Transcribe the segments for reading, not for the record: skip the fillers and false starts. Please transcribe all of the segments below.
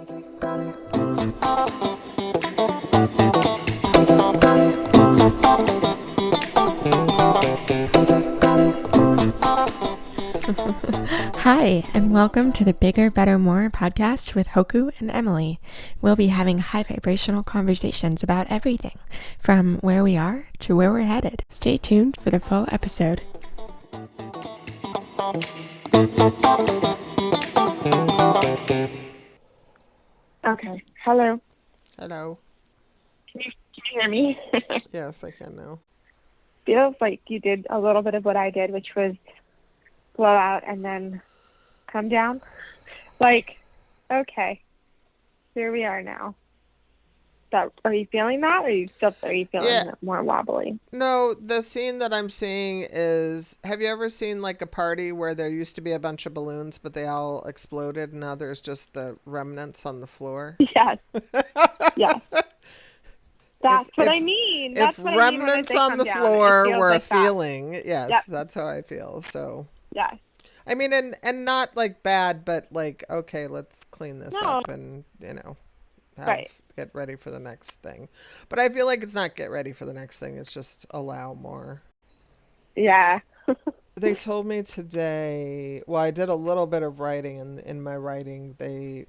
Hi, and welcome to the Bigger, Better, More podcast with Hoku and Emily. We'll be having high vibrational conversations about everything, from where we are to where we're headed. Stay tuned for the full episode. Okay. Hello. Hello. Can you hear me? Yes, I can now. Feels like you did a little bit of what I did, which was blow out and then come down. Like, okay, here we are now. Are you feeling that, or are you feeling more wobbly? No, the scene that I'm seeing is, have you ever seen like a party where there used to be a bunch of balloons, but they all exploded, and now there's just the remnants on the floor? Yes. Yes. That's what I mean. That's what I mean when I say remnants on the floor were a feeling, yes, yep. That's how I feel. So. Yes. I mean, and not like bad, but like, okay, let's clean this up and, get ready for the next thing. But I feel like it's not get ready for the next thing. It's just allow more. Yeah. They told me today, well, I did a little bit of writing, and in my writing, they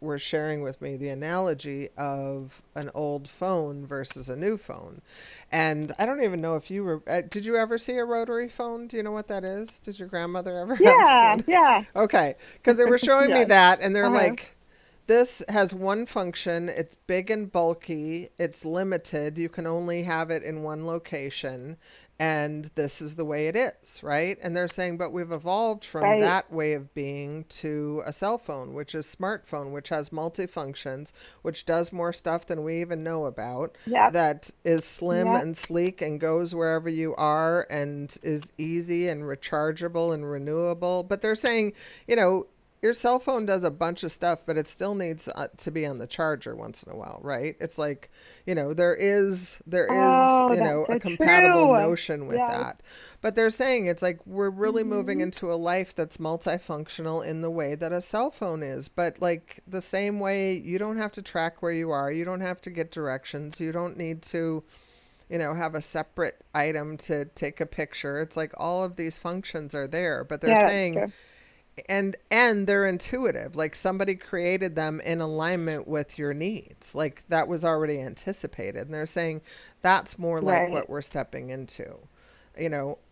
were sharing with me the analogy of an old phone versus a new phone. And I don't even know if you were, did you ever see a rotary phone? Do you know what that is? Did your grandmother ever have one? Yeah. Okay. Because they were showing me that, and they're Uh-huh. like, this has one function. It's big and bulky. It's limited. You can only have it in one location. And this is the way it is, right? And they're saying, but we've evolved from that way of being to a cell phone, which is smartphone, which has multifunctions, which does more stuff than we even know about, that is slim and sleek and goes wherever you are and is easy and rechargeable and renewable. But they're saying, your cell phone does a bunch of stuff, but it still needs to be on the charger once in a while, right? It's like, there is a compatible notion with that. But they're saying it's like we're really moving into a life that's multifunctional in the way that a cell phone is. But like the same way, you don't have to track where you are. You don't have to get directions. You don't need to have a separate item to take a picture. It's like all of these functions are there, but they're saying, and they're intuitive, like somebody created them in alignment with your needs, like that was already anticipated. And they're saying that's more like what we're stepping into.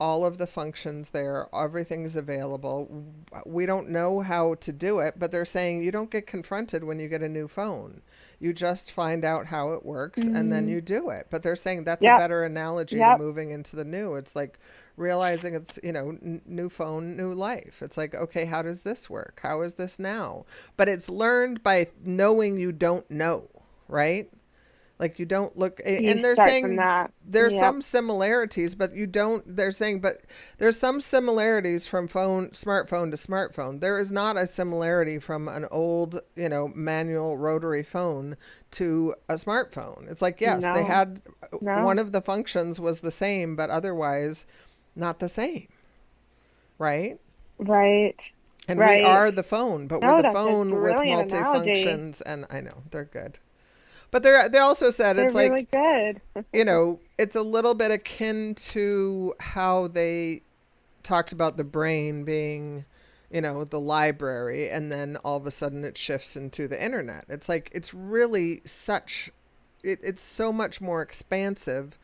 All of the functions there, everything's available. We don't know how to do it, but they're saying you don't get confronted when you get a new phone. You just find out how it works and then you do it. But they're saying that's a better analogy to moving into the new. It's like realizing it's, new phone, new life. It's like, okay, how does this work? How is this now? But it's learned by knowing you don't know, right? Like you don't look, and they're saying there's some similarities, but they're saying, but there's some similarities from smartphone to smartphone. There is not a similarity from an old, manual rotary phone to a smartphone. It's like, yes, they had, one of the functions was the same, but otherwise not the same. Right? Right. And we are the phone, but we're the phone with multi-functions, and I know, they're good. But they also said it's really like, good. It's a little bit akin to how they talked about the brain being, the library, and then all of a sudden it shifts into the internet. It's like, it's really it's so much more expansive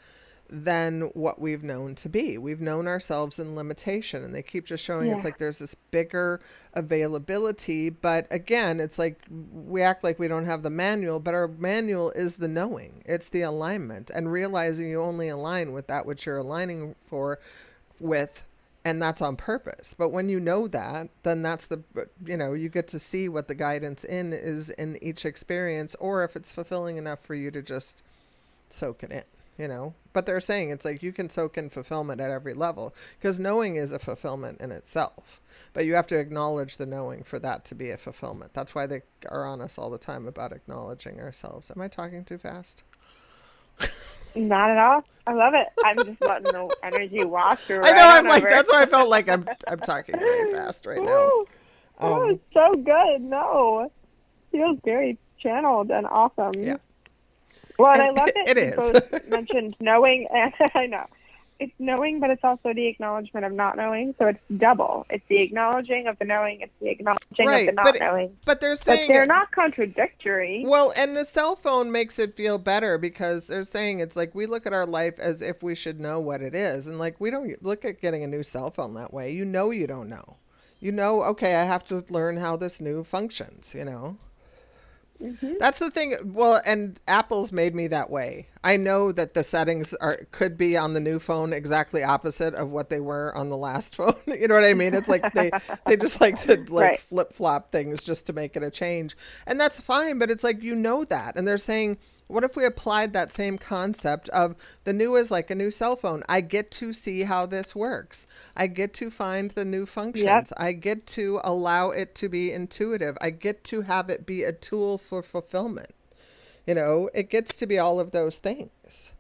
than what we've known to be. We've known ourselves in limitation, and they keep just showing it's like there's this bigger availability. But again, it's like we act like we don't have the manual, but our manual is the knowing. It's the alignment and realizing you only align with that which you're aligning with, and that's on purpose. But when you know that, then that's you get to see what the guidance is in each experience, or if it's fulfilling enough for you to just soak it in. But they're saying it's like you can soak in fulfillment at every level, because knowing is a fulfillment in itself, but you have to acknowledge the knowing for that to be a fulfillment. That's why they are on us all the time about acknowledging ourselves. Am I talking too fast? Not at all. I love it. I'm just letting the energy wash through. I know. I'm like, that's why I felt like I'm talking very fast right now. It's so good. No. feels very channeled and awesome. Yeah. Well, and And I love that it you is. both mentioned knowing, and I know. It's knowing, but it's also the acknowledgement of not knowing. So it's double. It's the acknowledging of the knowing. It's the acknowledging of the Right, not knowing. but they're But saying they're not contradictory. well, and the cell phone makes it feel better because they're saying it's like we look at our life as if we should know what it is, and like we don't look at getting a new cell phone that way. You know you don't know. You know, okay, I have to learn how this new functions, you know. Hmm. That's the thing. Well, and Apple's made me that way. I know that the settings could be on the new phone exactly opposite of what they were on the last phone. You know what I mean? It's like they just like to like Right. flip-flop things just to make it a change. And that's fine, but it's like you know that. And they're saying, what if we applied that same concept of the new is like a new cell phone? I get to see how this works. I get to find the new Yep. functions. I get to allow it to be intuitive. I get to have it be a tool for fulfillment. You know, it gets to be all of those things.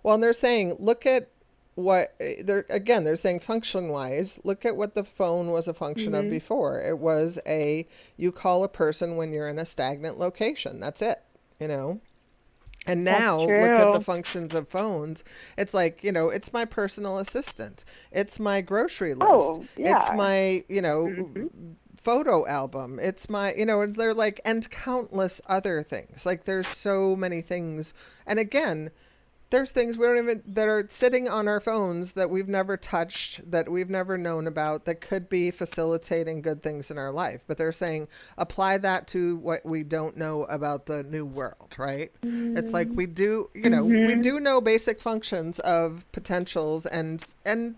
Well, and they're saying, look at what they're saying function wise, look at what the phone was a function of Hmm. before. It was you call a person when you're in a stagnant location. That's it, you know. And That's now look at the true. functions of phones. It's like, you know, it's my personal assistant. It's my grocery list. Oh, It's yeah. my, you know, Hmm. photo album. It's my, you know, they're like, and countless other things. Like there's so many things. And again, there's things we don't even that are sitting on our phones that we've never touched, that we've never known about, that could be facilitating good things in our life. But they're saying apply that to what we don't know about the new world, right? It's like we do, you know, we Hmm. do know basic functions of potentials and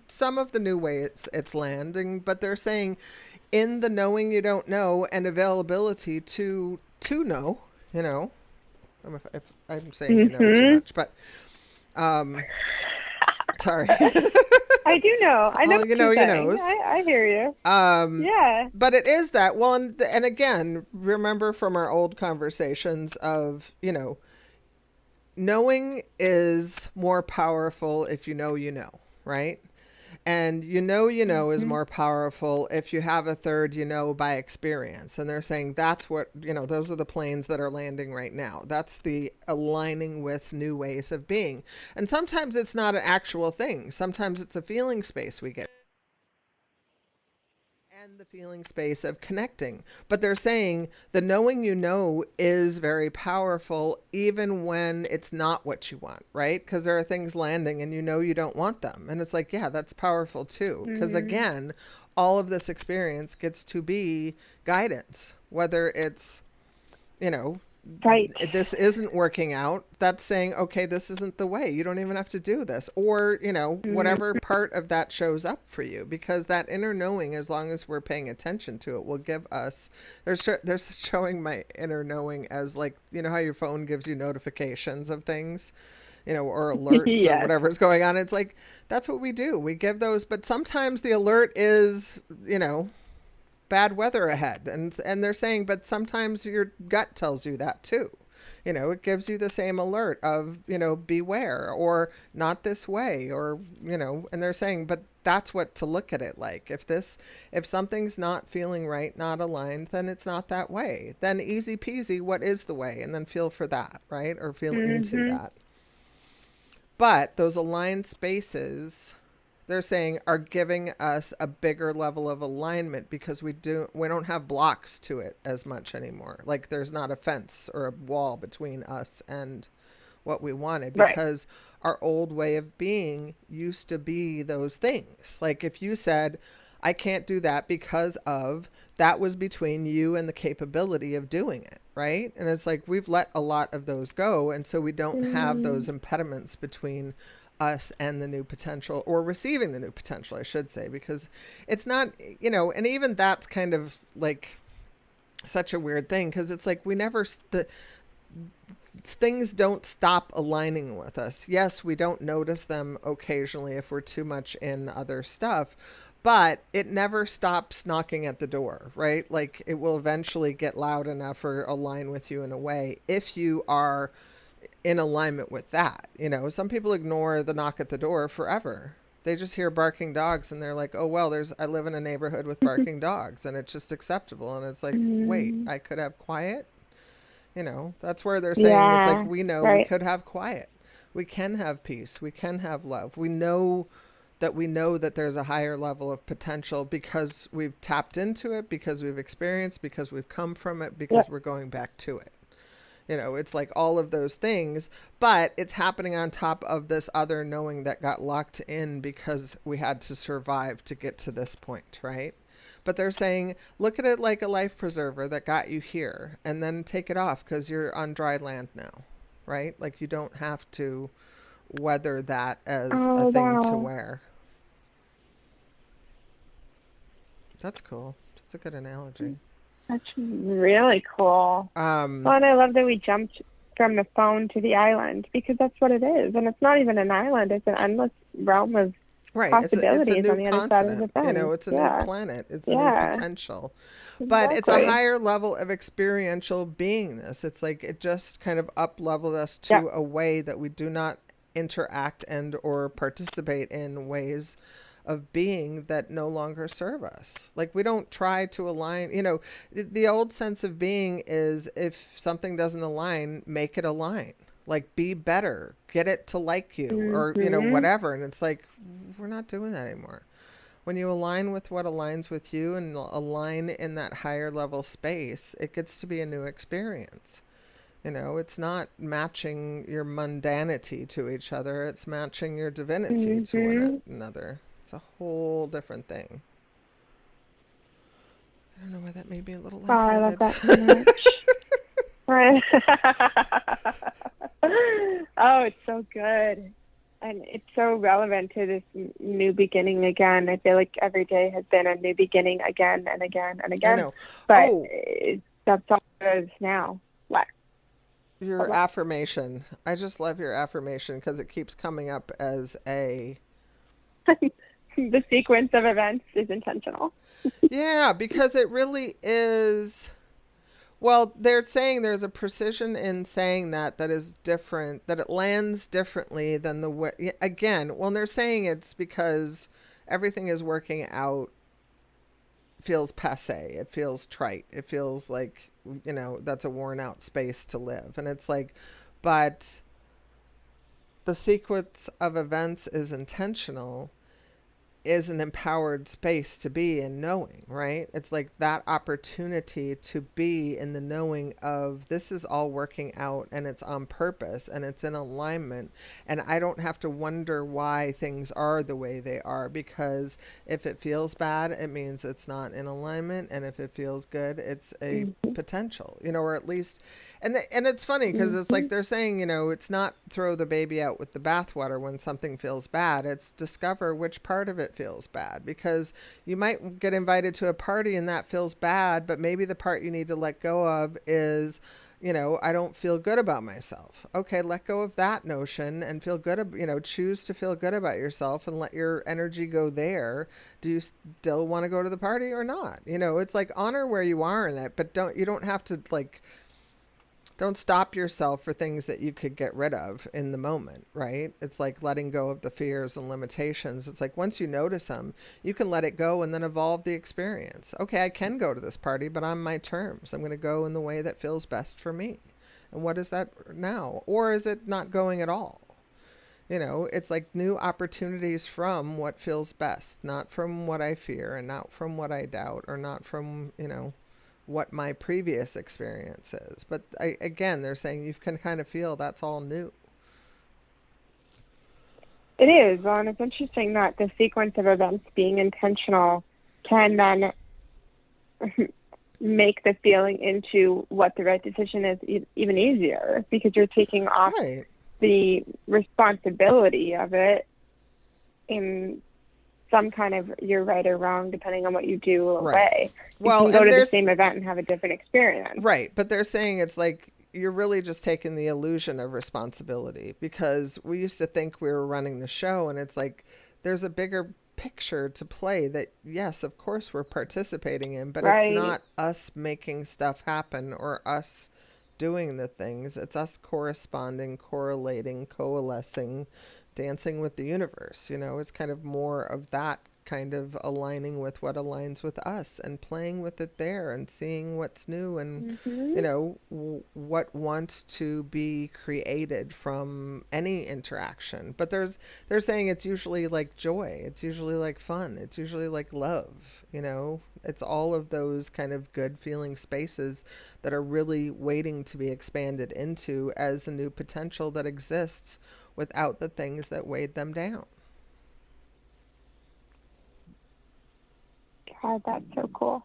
some of the new ways it's landing, but they're saying in the knowing you don't know and availability to know, you know, if I'm saying you know too Hmm. much, but um, sorry. I do know. I know All you what know, you're you saying. knows. I hear you. Um, Yeah. but it is that. Well, and again, remember from our old conversations of, you know, knowing is more powerful if you know, right? And you know is Hmm. more powerful if you have a third you know by experience. And they're saying that's what, you know, those are the planes that are landing right now. That's the aligning with new ways of being. And sometimes it's not an actual thing. Sometimes it's a feeling space we get and the feeling space of connecting. But they're saying the knowing you know is very powerful even when it's not what you want, right? Because there are things landing and you know you don't want them. And it's like, yeah, that's powerful too. Because Hmm. again, all of this experience gets to be guidance, whether it's, you know, Right. this isn't working out, that's saying, okay, this isn't the way. You don't even have to do this. Or, you know, whatever Hmm. part of that shows up for you, because that inner knowing, as long as we're paying attention to it, will give us, they're showing my inner knowing as like, you know, how your phone gives you notifications of things, you know, or alerts or Yes. whatever's going on. It's like, that's what we do. We give those, but sometimes the alert is, you know, bad weather ahead, and they're saying but sometimes your gut tells you that too, you know, it gives you the same alert of, you know, beware or not this way, or, you know, and they're saying but that's what to look at it like. If something's not feeling right, not aligned, then it's not that way. Then easy peasy, what is the way? And then feel for that, right? Or feel into Hmm. that. But those aligned spaces, they're saying, are giving us a bigger level of alignment because we don't have blocks to it as much anymore. Like there's not a fence or a wall between us and what we wanted, Right. because our old way of being used to be those things. Like if you said, I can't do that because of, that was between you and the capability of doing it, right? And it's like we've let a lot of those go, and so we don't have Mm. those impediments between us and the new potential, or receiving the new potential, I should say, because it's not, you know, and even that's kind of like such a weird thing because it's like we never, the things don't stop aligning with us. Yes, we don't notice them occasionally if we're too much in other stuff, but it never stops knocking at the door, right? Like it will eventually get loud enough or align with you in a way if you are in alignment with that. You know, some people ignore the knock at the door forever. They just hear barking dogs and they're like, "Oh well, there's I live in a neighborhood with barking dogs and it's just acceptable." And it's like, "Wait, Mm. I could have quiet?" That's where they're saying it's like Yeah. we know we Right. could have quiet. We can have peace. We can have love. We know that there's a higher level of potential because we've tapped into it, because we've experienced, because we've come from it, because Yep. we're going back to it. It's like all of those things, but it's happening on top of this other knowing that got locked in because we had to survive to get to this point, right? But they're saying, look at it like a life preserver that got you here, and then take it off because you're on dry land now, right? Like you don't have to weather that as a Oh, thing to wow. wear. That's cool. That's a good analogy. That's really cool. Um, Well, and I love that we jumped from the phone to the island because that's what it is. And it's not even an island, it's an endless realm of right. It's a possibilities new on the other side of the continent. fence. It's a new Yeah. planet. It's a new Yeah. potential. But it's a Exactly. higher level of experiential beingness. It's like it just kind of up leveled us Yep. to a way that we do not interact and or participate in ways of being that no longer serve us. Like we don't try to align, the old sense of being is if something doesn't align, make it align. Like be better, get it to like you or, Mhm. whatever. And it's like we're not doing that anymore. When you align with what aligns with you and align in that higher level space, it gets to be a new experience. It's not matching your mundanity to each other, it's matching your divinity to one Mhm. another. It's a whole different thing. I don't know why that made me a little Oh, I love lightheaded. that so much. Right. Oh, it's so good. And it's so relevant to this new beginning again. I feel like every day has been a new beginning again and again and I again. know. But Oh, that's all it is now. What? your What? affirmation. I just love your affirmation because it keeps coming up as a. The sequence of events is intentional. Yeah, because it really is. Well, they're saying there's a precision in saying that is different, that it lands differently than the way. Again, well, they're saying it's because everything is working out, feels passe. It feels trite. It feels like, that's a worn out space to live. And it's like, but the sequence of events is intentional, is an empowered space to be in knowing, right? It's like that opportunity to be in the knowing of this is all working out and it's on purpose and it's in alignment. And I don't have to wonder why things are the way they are because if it feels bad, it means it's not in alignment. And if it feels good, it's a Mhm. potential, or at least and it's funny because it's like Mhm. they're saying, it's not throw the baby out with the bathwater when something feels bad. It's discover which part of it feels bad because you might get invited to a party and that feels bad, but maybe the part you need to let go of is, I don't feel good about myself. Okay, let go of that notion and feel good, choose to feel good about yourself and let your energy go there. Do you still want to go to the party or not? It's like honor where you are in it, but you don't have to like don't stop yourself for things that you could get rid of in the moment, right? It's like letting go of the fears and limitations. It's like once you notice them, you can let it go and then evolve the experience. Okay, I can go to this party, but on my terms. I'm going to go in the way that feels best for me. And what is that now? Or is it not going at all? It's like new opportunities from what feels best, not from what I fear and not from what I doubt or not from, what my previous experience is. But again, they're saying you can kind of feel that's all new. It is. Well, and it's interesting that the sequence of events being intentional can then make the feeling into what the right decision is even easier because you're taking off Right. the responsibility of it in some kind of you're right or wrong depending on what you do Right. away. You Well, can go and to the there's same event and have a different experience. right, but they're saying it's like you're really just taking the illusion of responsibility because we used to think we were running the show and it's like there's a bigger picture to play that yes, of course we're participating in, but it's Right. not us making stuff happen or us doing the things. It's us corresponding, correlating, coalescing, dancing with the universe. It's kind of more of that kind of aligning with what aligns with us and playing with it there and seeing what's new and, you know, what wants to be created from any interaction. But they're saying it's usually like joy, it's usually like fun, it's usually like love, you know. It's all of those kind of good feeling spaces that are really waiting to be expanded into as a new potential that exists without the things that weighed them down. God, that's so cool.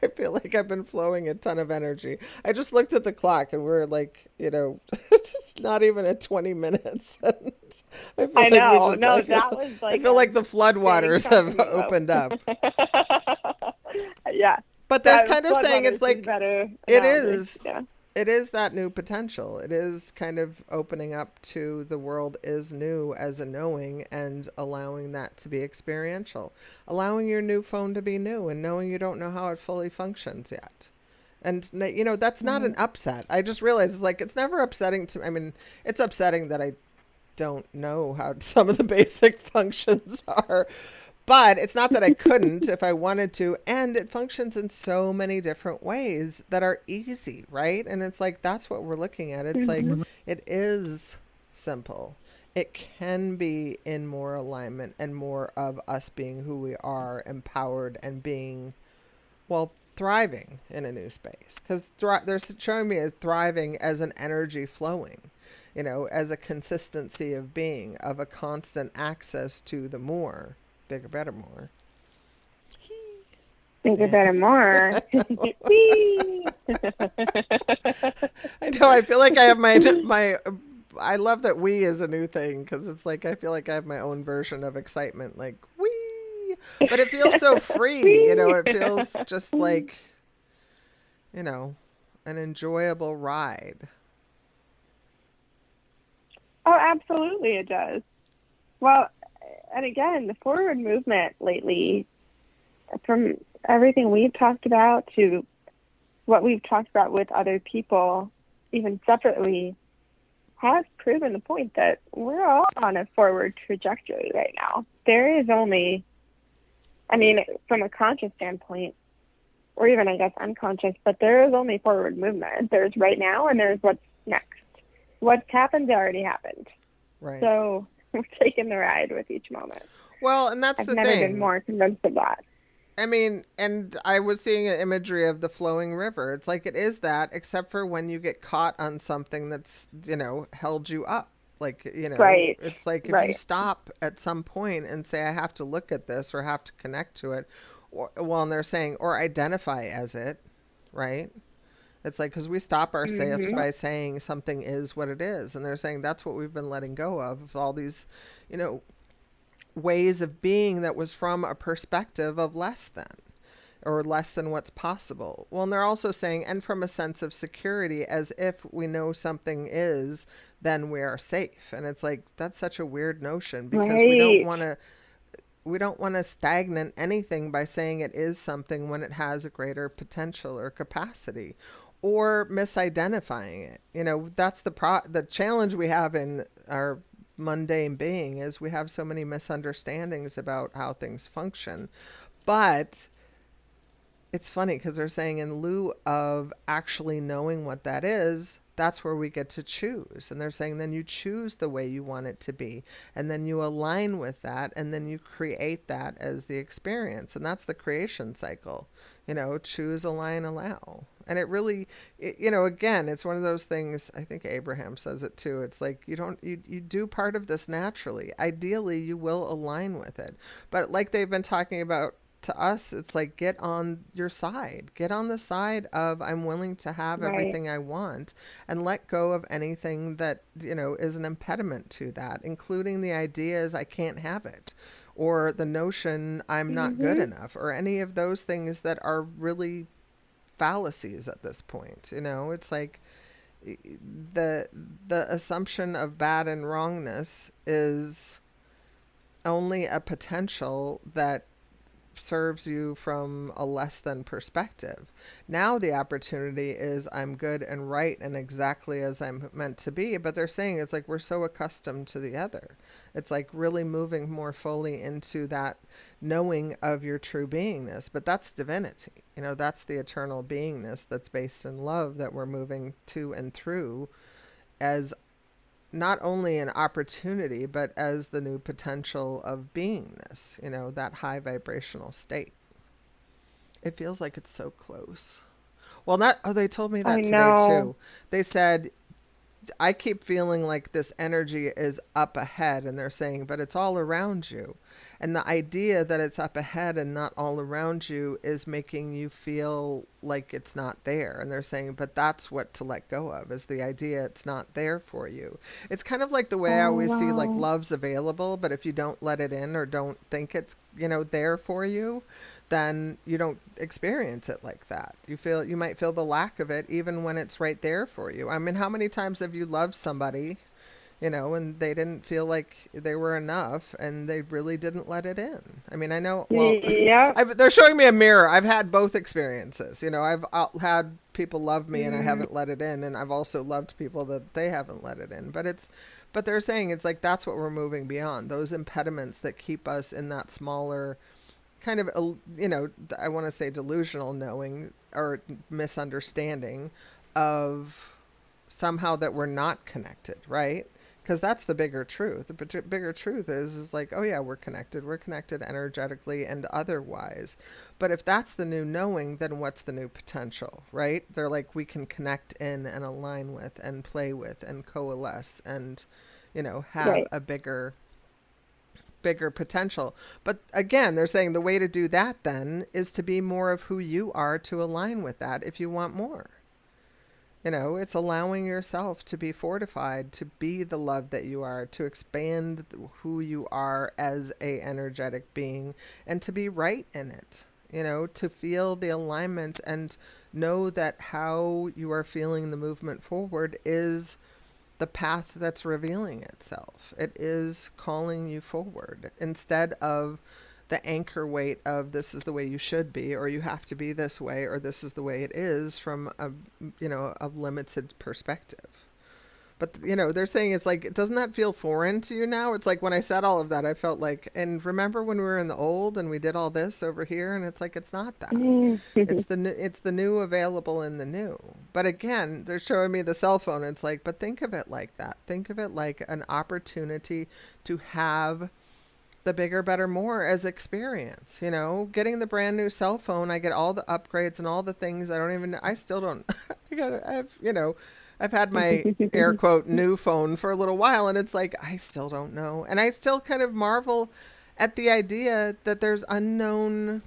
I feel like I've been flowing a ton of energy. I just looked at the clock and we're like, you know, just not even at 20 minutes. And I feel I like know. I That was I like feel a like the floodwaters big chunk have of me. opened up. Yeah. But there's Yeah, kind of saying floodwaters it's like, better it analogy. is. Yeah. It is that new potential. It is kind of opening up to the world is new as a knowing and allowing that to be experiential. Allowing your new phone to be new and knowing you don't know how it fully functions yet. And, you know, that's not an upset. I just realized it's like, it's never upsetting to, I mean, it's upsetting that I don't know how some of the basic functions are. But it's not that I couldn't if I wanted to, and it functions in so many different ways that are easy, right? And it's like that's what we're looking at. It's like it is simple. It can be in more alignment and more of us being who we are, empowered and being, well, thriving in a new space. Because they're showing me as thriving as an energy flowing, you know, as a consistency of being, of a constant access to the more. Bigger, better, more. Bigger, better, more. Whee! I know. I feel like I have my. I love that "we" is a new thing because it's like I feel like I have my own version of excitement, like "wee," but it feels so free. You know, it feels just like, you know, an enjoyable ride. Oh, absolutely it does. Well, and again, the forward movement lately, from everything we've talked about to what we've talked about with other people, even separately, has proven the point that we're all on a forward trajectory right now. There is only, I mean, from a conscious standpoint, or even, I guess, unconscious, but there is only forward movement. There's right now and there's what's next. What's happened already happened. Right. So we're taking the ride with each moment. Well, and that's I've the never thing. been more convinced of that. I mean, and I was seeing an imagery of the flowing river. It's like it is that, except for when you get caught on something that's, you know, held you up. Like, you know, Right. it's like if you Right. stop at some point and say, I have to look at this or have to connect to it, or, well, and they're saying, or identify as it, right? It's like, because we stop ourselves by saying something is what it is. And they're saying that's what we've been letting go of all these, you know, ways of being that was from a perspective of less than or less than what's possible. Well, and they're also saying, and from a sense of security, as if we know something is, then we are safe. And it's like, that's such a weird notion because we don't want to stagnate anything by saying it is something when it has a greater potential or capacity, or misidentifying it. You know, that's the challenge we have in our mundane being is we have so many misunderstandings about how things function. But it's funny because they're saying in lieu of actually knowing what that is, that's where we get to choose. And they're saying then you choose the way you want it to be. And then you align with that. And then you create that as the experience. And that's the creation cycle. You know, choose, align, allow. And it really, you know, again, it's one of those things, I think Abraham says it too. It's like you do part of this naturally. Ideally, you will align with it. But like they've been talking about, to us, it's like get on your side. Get on the side of I'm willing to have everything I want and let go of anything that, you know, is an impediment to that, including the ideas I can't have it or the notion I'm not good enough or any of those things that are really fallacies at this point. You know, it's like the assumption of bad and wrongness is only a potential that serves you from a less than perspective. Now the opportunity is I'm good and right and exactly as I'm meant to be, but they're saying it's like we're so accustomed to the other. It's like really moving more fully into that knowing of your true beingness, but that's divinity. That's the eternal beingness that's based in love that we're moving to and through as not only an opportunity, but as the new potential of beingness, that high vibrational state. It feels like it's so close. Well, they told me I that today know. too. They said, I keep feeling like this energy is up ahead, and they're saying, but it's all around you. And the idea that it's up ahead and not all around you is making you feel like it's not there. And they're saying, but that's what to let go of, is the idea it's not there for you. It's kind of like the way I Oh, always see like wow. love's available, but if you don't let it in or don't think it's, there for you, then you don't experience it like that. You might feel the lack of it even when it's right there for you. I mean, how many times have you loved somebody, and they didn't feel like they were enough and they really didn't let it in? I mean, I know, well, Yep. they're showing me a mirror. I've had both experiences. I've had people love me and I Mm, haven't let it in, and I've also loved people that they haven't let it in. But they're saying it's like that's what we're moving beyond, those impediments that keep us in that smaller kind of, I want to say delusional knowing or misunderstanding of somehow that we're not connected, right? Because that's the bigger truth. The bigger truth is like, oh yeah, we're connected. We're connected energetically and otherwise. But if that's the new knowing, then what's the new potential, right? They're like, we can connect in and align with and play with and coalesce and, have right. a bigger potential. But again, they're saying the way to do that then is to be more of who you are, to align with that if you want more. It's allowing yourself to be fortified, to be the love that you are, to expand who you are as a energetic being, and to be right in it. To feel the alignment and know that how you are feeling the movement forward is the path that's revealing itself. It is calling you forward instead of the anchor weight of this is the way you should be, or you have to be this way, or this is the way it is from a limited perspective. But they're saying it's like, doesn't that feel foreign to you now? It's like when I said all of that, I felt like, and remember when we were in the old and we did all this over here, and it's like it's not that. Mm. It's the new available in the new. But again, they're showing me the cell phone. It's like, but think of it like that. Think of it like an opportunity to have the bigger, better, more as experience. Getting the brand new cell phone, I get all the upgrades and all the things. I still don't. I've had my air quote new phone for a little while, and it's like I still don't know, and I still kind of marvel at the idea that there's unknown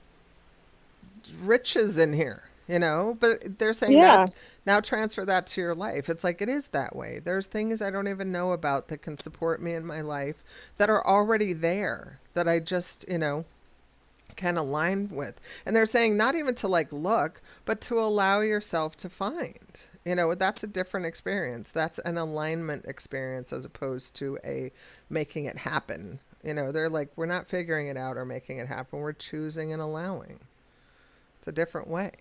riches in here, but they're saying Yeah. now transfer that to your life. It's like it is that way. There's things I don't even know about that can support me in my life that are already there that I just, can align with. And they're saying not even to like look, but to allow yourself to find. That's a different experience. That's an alignment experience as opposed to a making it happen. They're like, we're not figuring it out or making it happen. We're choosing and allowing. It's a different way.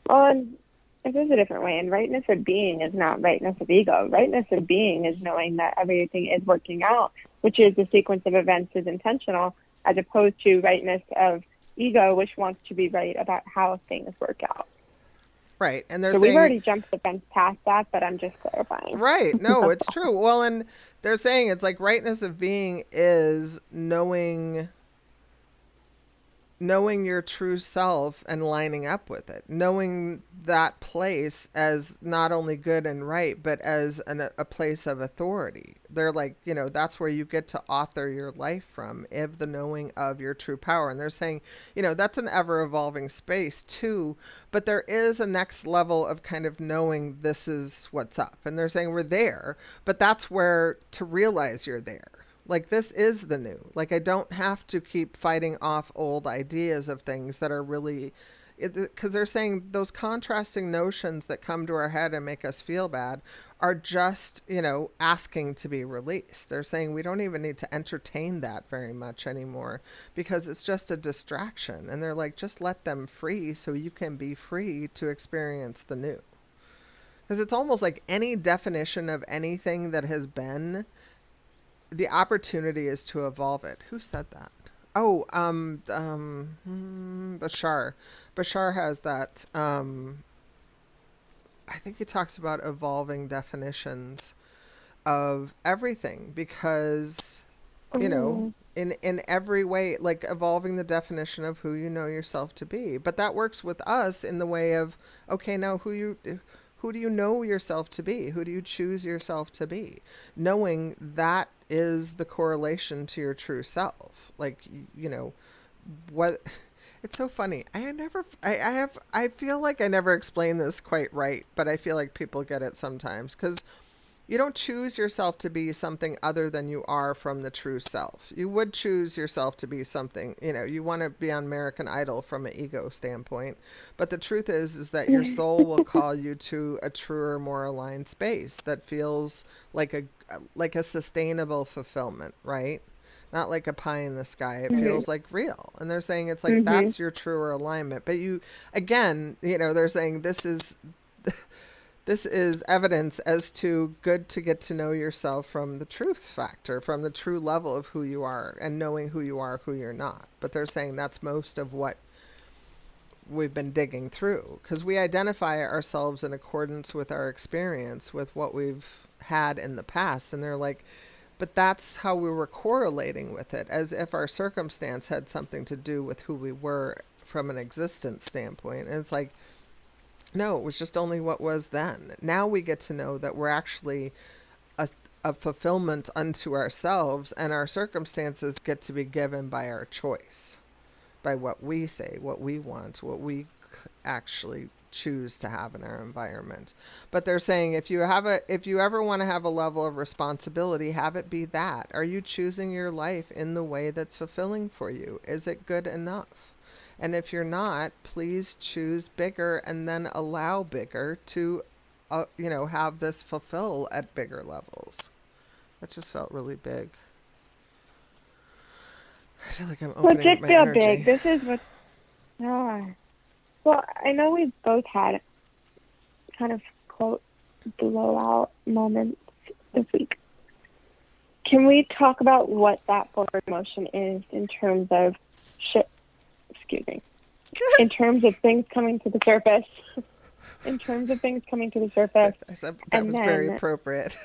Well, and it is a different way. And rightness of being is not rightness of ego. Rightness of being is knowing that everything is working out, which is the sequence of events is intentional, as opposed to rightness of ego, which wants to be right about how things work out. Right. And they're So we've saying, already jumped the fence past that, but I'm just clarifying. right. No, it's true. Well, and they're saying it's like rightness of being is knowing your true self and lining up with it, knowing that place as not only good and right, but as a place of authority. They're like, that's where you get to author your life from, of the knowing of your true power. And they're saying, that's an ever evolving space too, but there is a next level of kind of knowing this is what's up. And they're saying we're there, but that's where to realize you're there. Like this is the new. Like I don't have to keep fighting off old ideas of things that are really, because they're saying those contrasting notions that come to our head and make us feel bad are just, asking to be released. They're saying we don't even need to entertain that very much anymore because it's just a distraction. And they're like, just let them free so you can be free to experience the new. Because it's almost like any definition of anything that has been, the opportunity is to evolve it. Who said that? Oh, Bashar. Bashar has that. I think he talks about evolving definitions of everything because, in every way, like evolving the definition of who you know yourself to be. But that works with us in the way of, okay, now who do you know yourself to be? Who do you choose yourself to be? Knowing that is the correlation to your true self. Like, what it's so funny. I feel like I never explained this quite right, but I feel like people get it sometimes because you don't choose yourself to be something other than you are from the true self. You would choose yourself to be something, you want to be on American Idol from an ego standpoint, but the truth is that your soul will call you to a truer, more aligned space that feels like a sustainable fulfillment, right? Not like a pie in the sky. It feels like real. And they're saying it's like that's your truer alignment. But they're saying this is evidence as to good to get to know yourself from the truth factor, from the true level of who you are and knowing who you are, who you're not. But they're saying that's most of what we've been digging through because we identify ourselves in accordance with our experience, with what we've had in the past. And they're like, but that's how we were correlating with it, as if our circumstance had something to do with who we were from an existence standpoint. And it's like, no, it was just only what was then. Now we get to know that we're actually a fulfillment unto ourselves, and our circumstances get to be given by our choice, by what we say, what we want, what we actually choose to have in our environment. But they're saying if you ever want to have a level of responsibility, have it be that. Are you choosing your life in the way that's fulfilling for you? Is it good enough? And if you're not, please choose bigger and then allow bigger to, have this fulfill at bigger levels. That just felt really big. I feel like I'm opening up my energy. Big. This is what. Well, I know we've both had kind of quote blowout moments this week. Can we talk about what that forward motion is in terms of in terms of things coming to the surface? In terms of things coming to the surface. I said that was very appropriate.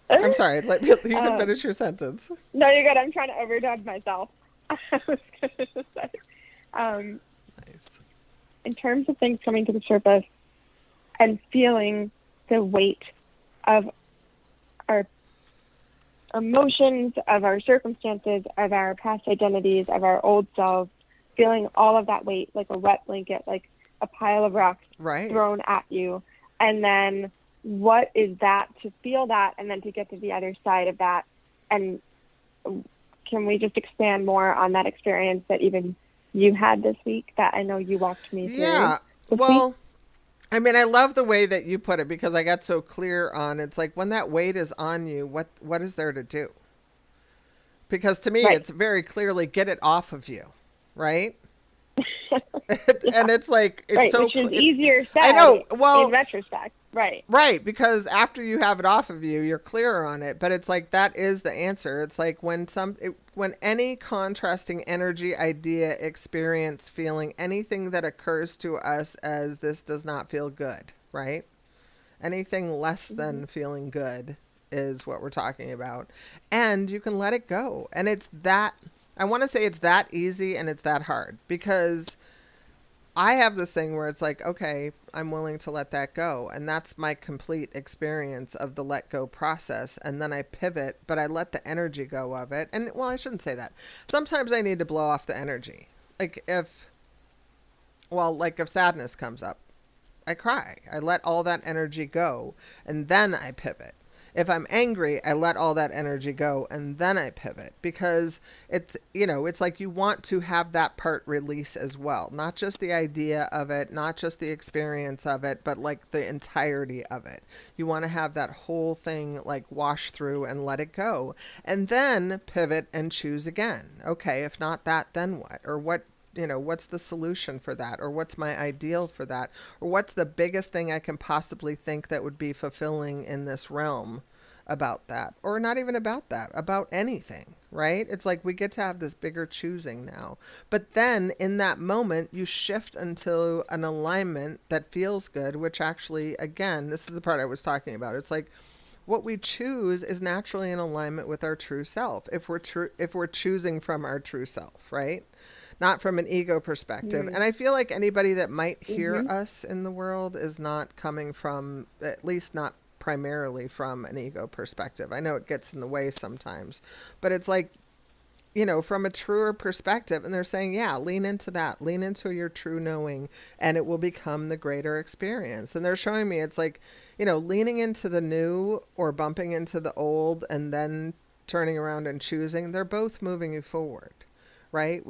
I'm sorry. You can finish your sentence. No, you're good. I'm trying to overdub myself. I was going to say. Nice. In terms of things coming to the surface and feeling the weight of our emotions, of our circumstances, of our past identities, of our old selves, feeling all of that weight like a wet blanket, like a pile of rocks thrown at you. And then what is that to feel that and then to get to the other side of that? And can we just expand more on that experience that even you had this week that I know you walked me through? Yeah. Well, I mean, I love the way that you put it because I got so clear on it's like when that weight is on you, what is there to do? Because to me, it's very clearly get it off of you, right? And it's like it's so which is easier said. I know. Well, in retrospect, right, because after you have it off of you, you're clearer on it. But it's like that is the answer. It's like when any contrasting energy, idea, experience, feeling, anything that occurs to us as this does not feel good, right? Anything less than feeling good is what we're talking about, and you can let it go. And it's that. I want to say it's that easy and it's that hard because I have this thing where it's like, okay, I'm willing to let that go. And that's my complete experience of the let go process. And then I pivot, but I let the energy go of it. And well, I shouldn't say that. Sometimes I need to blow off the energy. Like if sadness comes up, I cry. I let all that energy go and then I pivot. If I'm angry, I let all that energy go and then I pivot, because it's, it's like you want to have that part release as well. Not just the idea of it, not just the experience of it, but like the entirety of it. You want to have that whole thing like wash through and let it go. And then pivot and choose again. Okay, if not that, then what? Or what's the solution for that? Or what's my ideal for that? Or what's the biggest thing I can possibly think that would be fulfilling in this realm about that? Or not even about that, about anything, right? It's like we get to have this bigger choosing now. But then in that moment, you shift into an alignment that feels good, which actually, again, this is the part I was talking about. It's like what we choose is naturally in alignment with our true self. If we're choosing from our true self, right? Not from an ego perspective. And I feel like anybody that might hear us in the world is not coming from, at least not primarily from, an ego perspective. I know it gets in the way sometimes, but it's like, from a truer perspective. And they're saying, yeah, lean into that, lean into your true knowing, and it will become the greater experience. And they're showing me it's like, leaning into the new or bumping into the old and then turning around and choosing, they're both moving you forward. Right?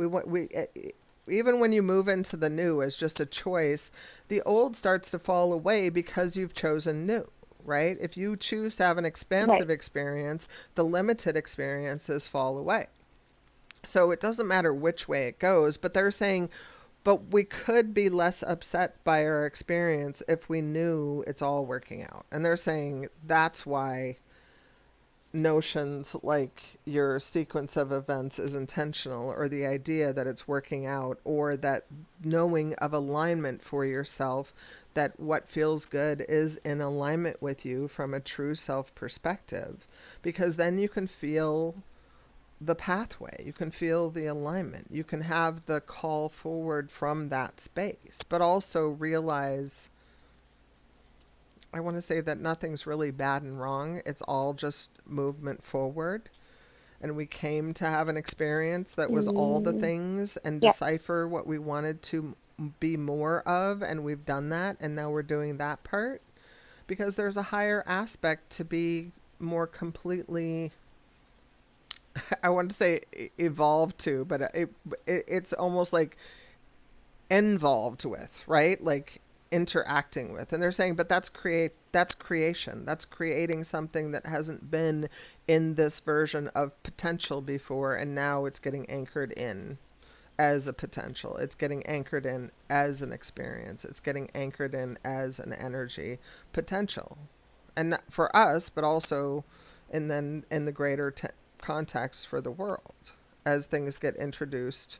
Even when you move into the new as just a choice, the old starts to fall away because you've chosen new, right? If you choose to have an expansive experience, the limited experiences fall away. So it doesn't matter which way it goes, but they're saying, but we could be less upset by our experience if we knew it's all working out. And they're saying that's why notions like your sequence of events is intentional, or the idea that it's working out, or that knowing of alignment for yourself, that what feels good is in alignment with you from a true self perspective, because then you can feel the pathway, you can feel the alignment, you can have the call forward from that space, but also realize, I want to say that nothing's really bad and wrong. It's all just movement forward. And we came to have an experience that was all the things and decipher what we wanted to be more of. And we've done that. And now we're doing that part because there's a higher aspect to be more completely, I want to say evolved to, but it's almost like involved with, right? Like interacting with. And they're saying, but that's creation. That's creating something that hasn't been in this version of potential before, and now it's getting anchored in as a potential. It's getting anchored in as an experience. It's getting anchored in as an energy potential. And not for us, but also in the greater context for the world. As things get introduced,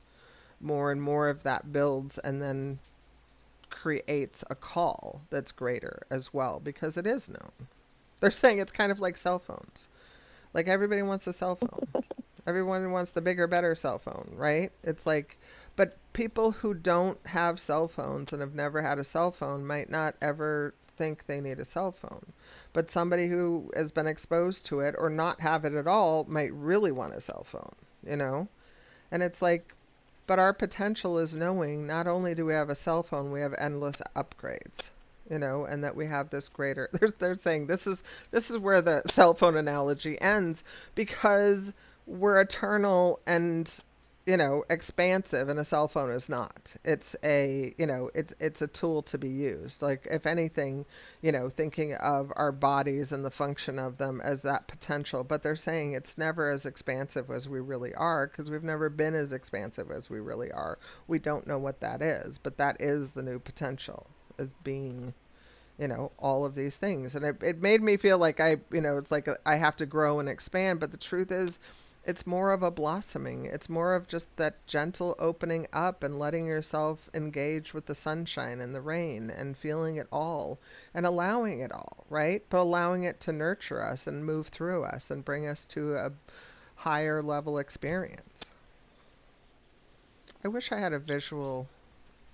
more and more of that builds and then creates a call that's greater as well, because it is known. They're saying it's kind of like cell phones. Like everybody wants a cell phone. Everyone wants the bigger, better cell phone, right? It's like, but people who don't have cell phones and have never had a cell phone might not ever think they need a cell phone. But somebody who has been exposed to it or not have it at all might really want a cell phone, And it's like, but our potential is knowing not only do we have a cell phone, we have endless upgrades, and that we have this greater, they're saying this is where the cell phone analogy ends, because we're eternal and, expansive, and a cell phone is not. It's it's a tool to be used. Like, if anything, thinking of our bodies and the function of them as that potential, but they're saying it's never as expansive as we really are, because we've never been as expansive as we really are. We don't know what that is, but that is the new potential, as being, all of these things. And it made me feel like it's like I have to grow and expand, but the truth is, it's more of a blossoming. It's more of just that gentle opening up and letting yourself engage with the sunshine and the rain and feeling it all and allowing it all, right? But allowing it to nurture us and move through us and bring us to a higher level experience. I wish I had a visual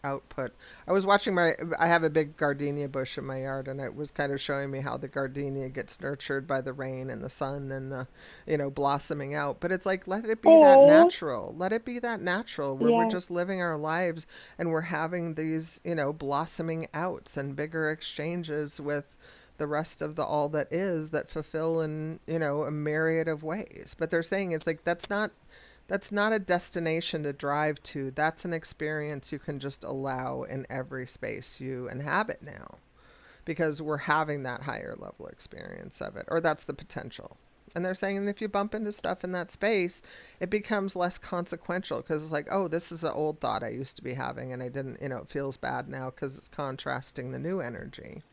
output. I was watching I have a big gardenia bush in my yard, and it was kind of showing me how the gardenia gets nurtured by the rain and the sun and the, blossoming out. But it's like, let it be that natural. Let it be that natural, where we're just living our lives and we're having these, blossoming outs and bigger exchanges with the rest of the all that is that fulfill in, a myriad of ways. But they're saying it's like that's not a destination to drive to. That's an experience you can just allow in every space you inhabit now, because we're having that higher level experience of it, or that's the potential. And they're saying if you bump into stuff in that space, it becomes less consequential, because it's like, oh, this is an old thought I used to be having, and I didn't, it feels bad now because it's contrasting the new energy.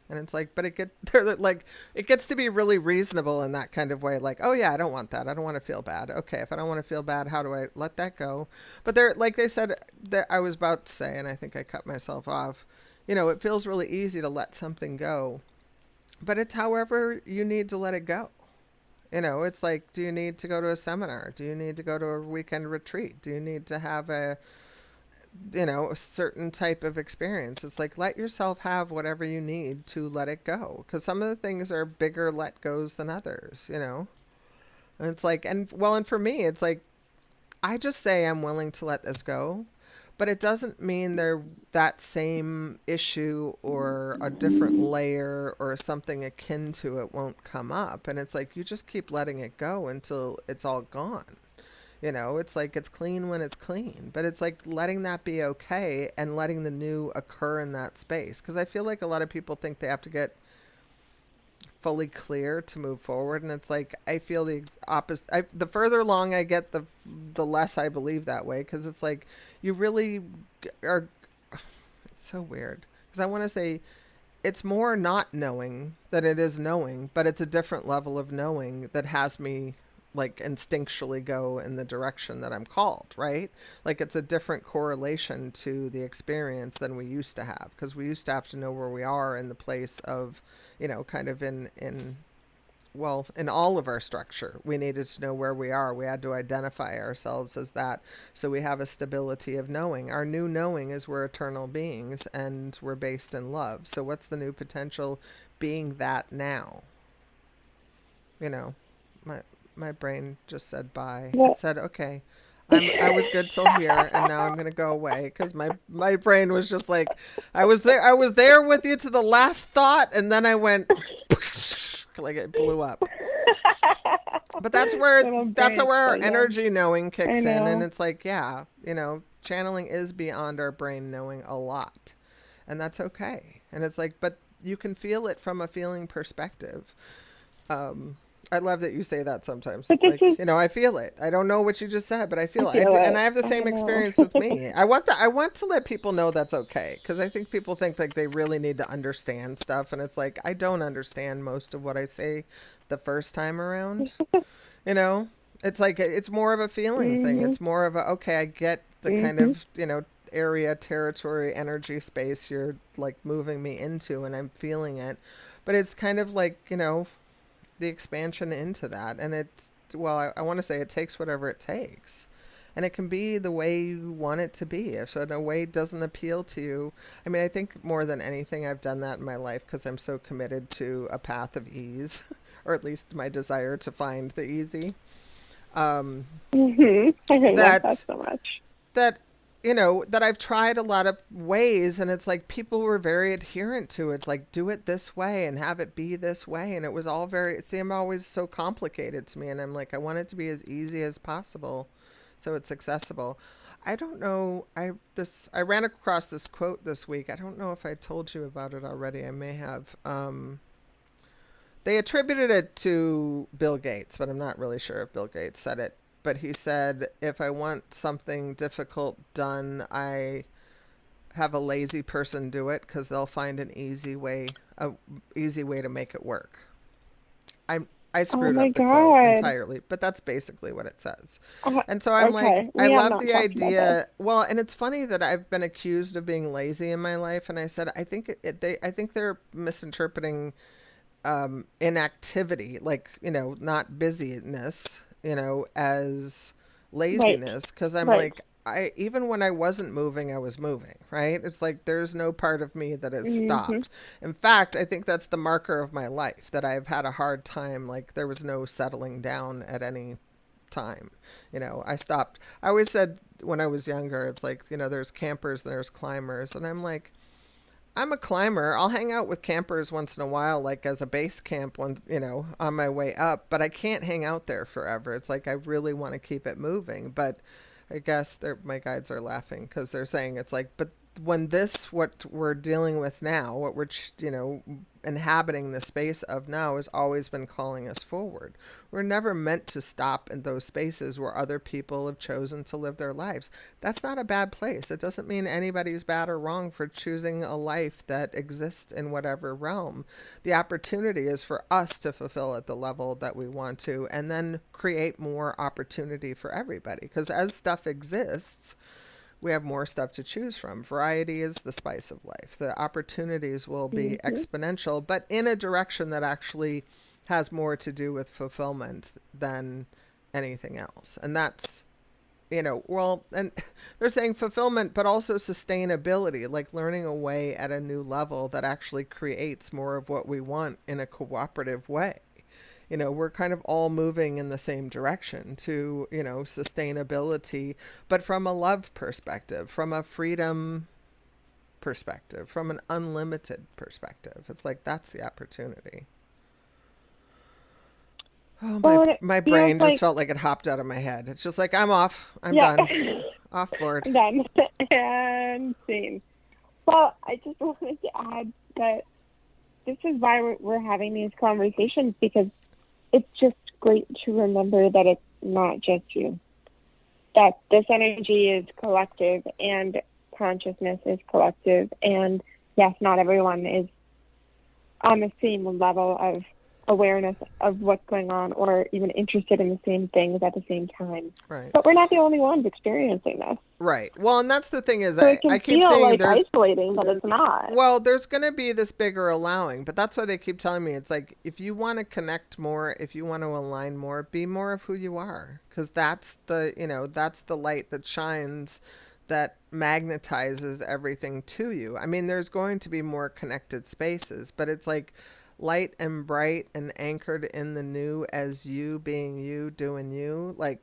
And it's like, but they're like, it gets to be really reasonable in that kind of way. Like, oh yeah, I don't want that. I don't want to feel bad. Okay, if I don't want to feel bad, how do I let that go? But they're like they said that I was about to say, and I think I cut myself off. It feels really easy to let something go, but it's however you need to let it go. It's like, do you need to go to a seminar? Do you need to go to a weekend retreat? Do you need to have a certain type of experience? It's like, let yourself have whatever you need to let it go. Because some of the things are bigger let goes than others. And it's like, and for me, it's like, I just say I'm willing to let this go. But it doesn't mean that same issue or a different layer or something akin to it won't come up. And it's like, you just keep letting it go until it's all gone. It's like, it's clean when it's clean. But it's like letting that be okay and letting the new occur in that space. Because I feel like a lot of people think they have to get fully clear to move forward, and it's like, I feel the opposite. The further along I get, the less I believe that way, because it's like, you really are. It's so weird, because I want to say it's more not knowing than it is knowing, but it's a different level of knowing that has me like instinctually go in the direction that I'm called, right? Like, it's a different correlation to the experience than we used to have, because we used to have to know where we are in the place of, kind of in all of our structure. We needed to know where we are. We had to identify ourselves as that, so we have a stability of knowing. Our new knowing is we're eternal beings and we're based in love. So what's the new potential? Being that now. My brain just said bye. Well, It said, okay, I was good till here, and now I'm gonna go away, because my brain was just like, I was there with you to the last thought, and then I went like it blew up. But that's where our energy knowing kicks in, and it's like, yeah, channeling is beyond our brain knowing a lot, and that's okay. And it's like, but you can feel it from a feeling perspective. I love that you say that sometimes. It's like, I feel it. I don't know what you just said, but I feel it. And I have the same experience with me. I want to let people know that's okay, because I think people think like they really need to understand stuff, and it's like, I don't understand most of what I say the first time around. It's like, it's more of a feeling thing. It's more of a, okay, I get the kind of, area, territory, energy, space you're like moving me into, and I'm feeling it. But it's kind of like, the expansion into that. And I want to say it takes whatever it takes. And it can be the way you want it to be. If so, in a way doesn't appeal to you. I mean, I think more than anything, I've done that in my life because I'm so committed to a path of ease, or at least my desire to find the easy. I love that so much. That I've tried a lot of ways, and it's like people were very adherent to it. It's like, do it this way and have it be this way. And it was all it seemed always so complicated to me. And I'm like, I want it to be as easy as possible so it's accessible. I don't know. I ran across this quote this week. I don't know if I told you about it already. I may have. They attributed it to Bill Gates, but I'm not really sure if Bill Gates said it. But he said, if I want something difficult done, I have a lazy person do it, because they'll find an easy way to make it work. I screwed up the quote entirely, but that's basically what it says. And so I'm like, I love the idea. Well, and it's funny that I've been accused of being lazy in my life, and I said, I think they're misinterpreting inactivity, like, not busyness, as laziness, because I'm like, even when I wasn't moving, I was moving, right? It's like, there's no part of me that has stopped. In fact, I think that's the marker of my life, that I've had a hard time, like, there was no settling down at any time. I stopped. I always said when I was younger, it's like, there's campers and there's climbers, and I'm like, I'm a climber. I'll hang out with campers once in a while, like as a base camp when, on my way up, but I can't hang out there forever. It's like I really want to keep it moving, but I guess my guides are laughing because they're saying it's like, but when what we're dealing with now, what we're, inhabiting the space of now has always been calling us forward. We're never meant to stop in those spaces where other people have chosen to live their lives. That's not a bad place. It doesn't mean anybody's bad or wrong for choosing a life that exists in whatever realm. The opportunity is for us to fulfill at the level that we want to, and then create more opportunity for everybody. Because as stuff exists, we have more stuff to choose from. Variety is the spice of life. The opportunities will be exponential, but in a direction that actually has more to do with fulfillment than anything else. And that's, and they're saying fulfillment, but also sustainability, like learning a way at a new level that actually creates more of what we want in a cooperative way. We're kind of all moving in the same direction to, sustainability, but from a love perspective, from a freedom perspective, from an unlimited perspective. It's like that's the opportunity. Oh, my brain just felt like it hopped out of my head. It's just like, I'm off. I'm done. Off board. I'm done. And scene. Well, I just wanted to add that this is why we're having these conversations, because it's just great to remember that it's not just you, that this energy is collective and consciousness is collective. And yes, not everyone is on the same level of awareness of what's going on or even interested in the same things at the same time. Right. But we're not the only ones experiencing this. Right. Well, and that's the thing is, so it can I keep feel saying like there's isolating, but it's not. Well, there's going to be this bigger allowing, but that's why they keep telling me it's like, if you want to connect more, if you want to align more, be more of who you are, because that's that's the light that shines, that magnetizes everything to you. I mean, there's going to be more connected spaces, but it's like light and bright and anchored in the new as you being you, doing you, like,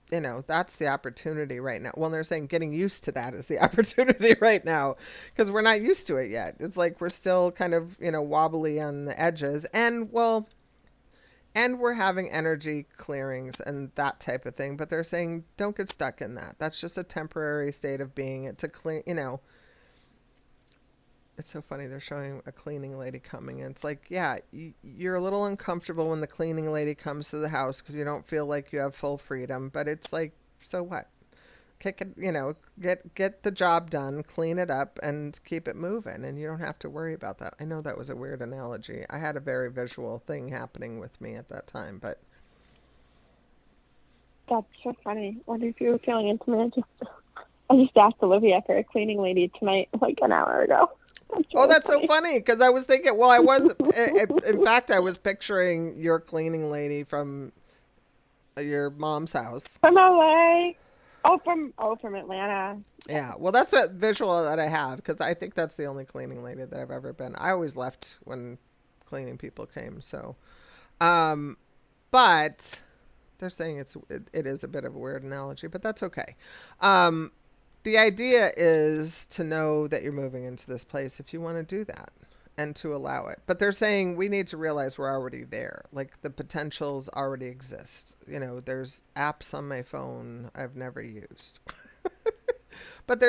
that's the opportunity right now. Well, they're saying getting used to that is the opportunity right now, because we're not used to it yet. It's like we're still kind of, wobbly on the edges, and we're having energy clearings and that type of thing. But they're saying don't get stuck in that. That's just a temporary state of being. It's a clean, It's so funny. They're showing a cleaning lady coming, and it's like, yeah, you're a little uncomfortable when the cleaning lady comes to the house because you don't feel like you have full freedom. But it's like, so what? Kick it, get the job done, clean it up, and keep it moving, and you don't have to worry about that. I know that was a weird analogy. I had a very visual thing happening with me at that time, but that's so funny. I wonder if you were feeling intimate. I just asked Olivia for a cleaning lady tonight, like an hour ago. That's so funny, because I was thinking, well, I was, in fact, I was picturing your cleaning lady from your mom's house. From LA. From Atlanta. Yeah, well, that's a visual that I have, because I think that's the only cleaning lady that I've ever been. I always left when cleaning people came, so. But they're saying it is a bit of a weird analogy, but that's okay. The idea is to know that you're moving into this place if you want to do that and to allow it. But they're saying we need to realize we're already there. Like the potentials already exist. There's apps on my phone I've never used. But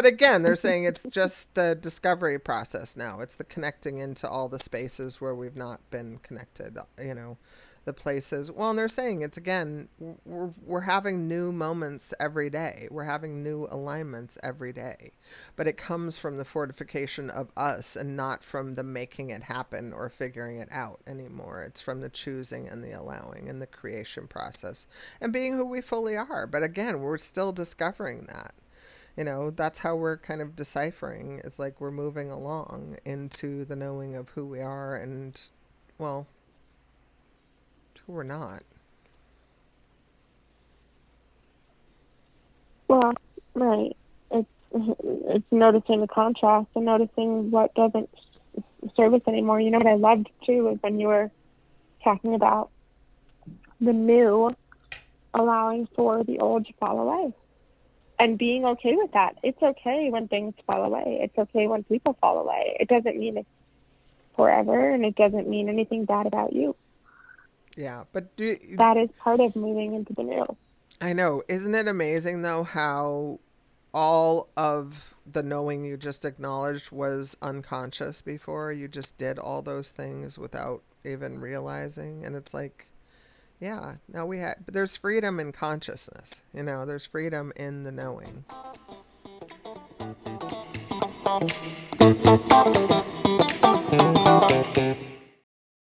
again, they're saying it's just the discovery process now. It's the connecting into all the spaces where we've not been connected, the places. Well, and they're saying it's, again, we're having new moments every day. We're having new alignments every day. But it comes from the fortification of us and not from the making it happen or figuring it out anymore. It's from the choosing and the allowing and the creation process and being who we fully are. But again, we're still discovering that. That's how we're kind of deciphering. It's like we're moving along into the knowing of who we are and, well, who we're not. Well, right. It's noticing the contrast and noticing what doesn't serve us anymore. What I loved too was when you were talking about the new allowing for the old to fall away. and being okay with that. It's okay when things fall away. It's okay when people fall away. It doesn't mean it's forever, and it doesn't mean anything bad about you. Yeah, but that is part of moving into the new. I know. Isn't it amazing though how all of the knowing you just acknowledged was unconscious before? You just did all those things without even realizing, and it's like, yeah, now but there's freedom in consciousness. There's freedom in the knowing.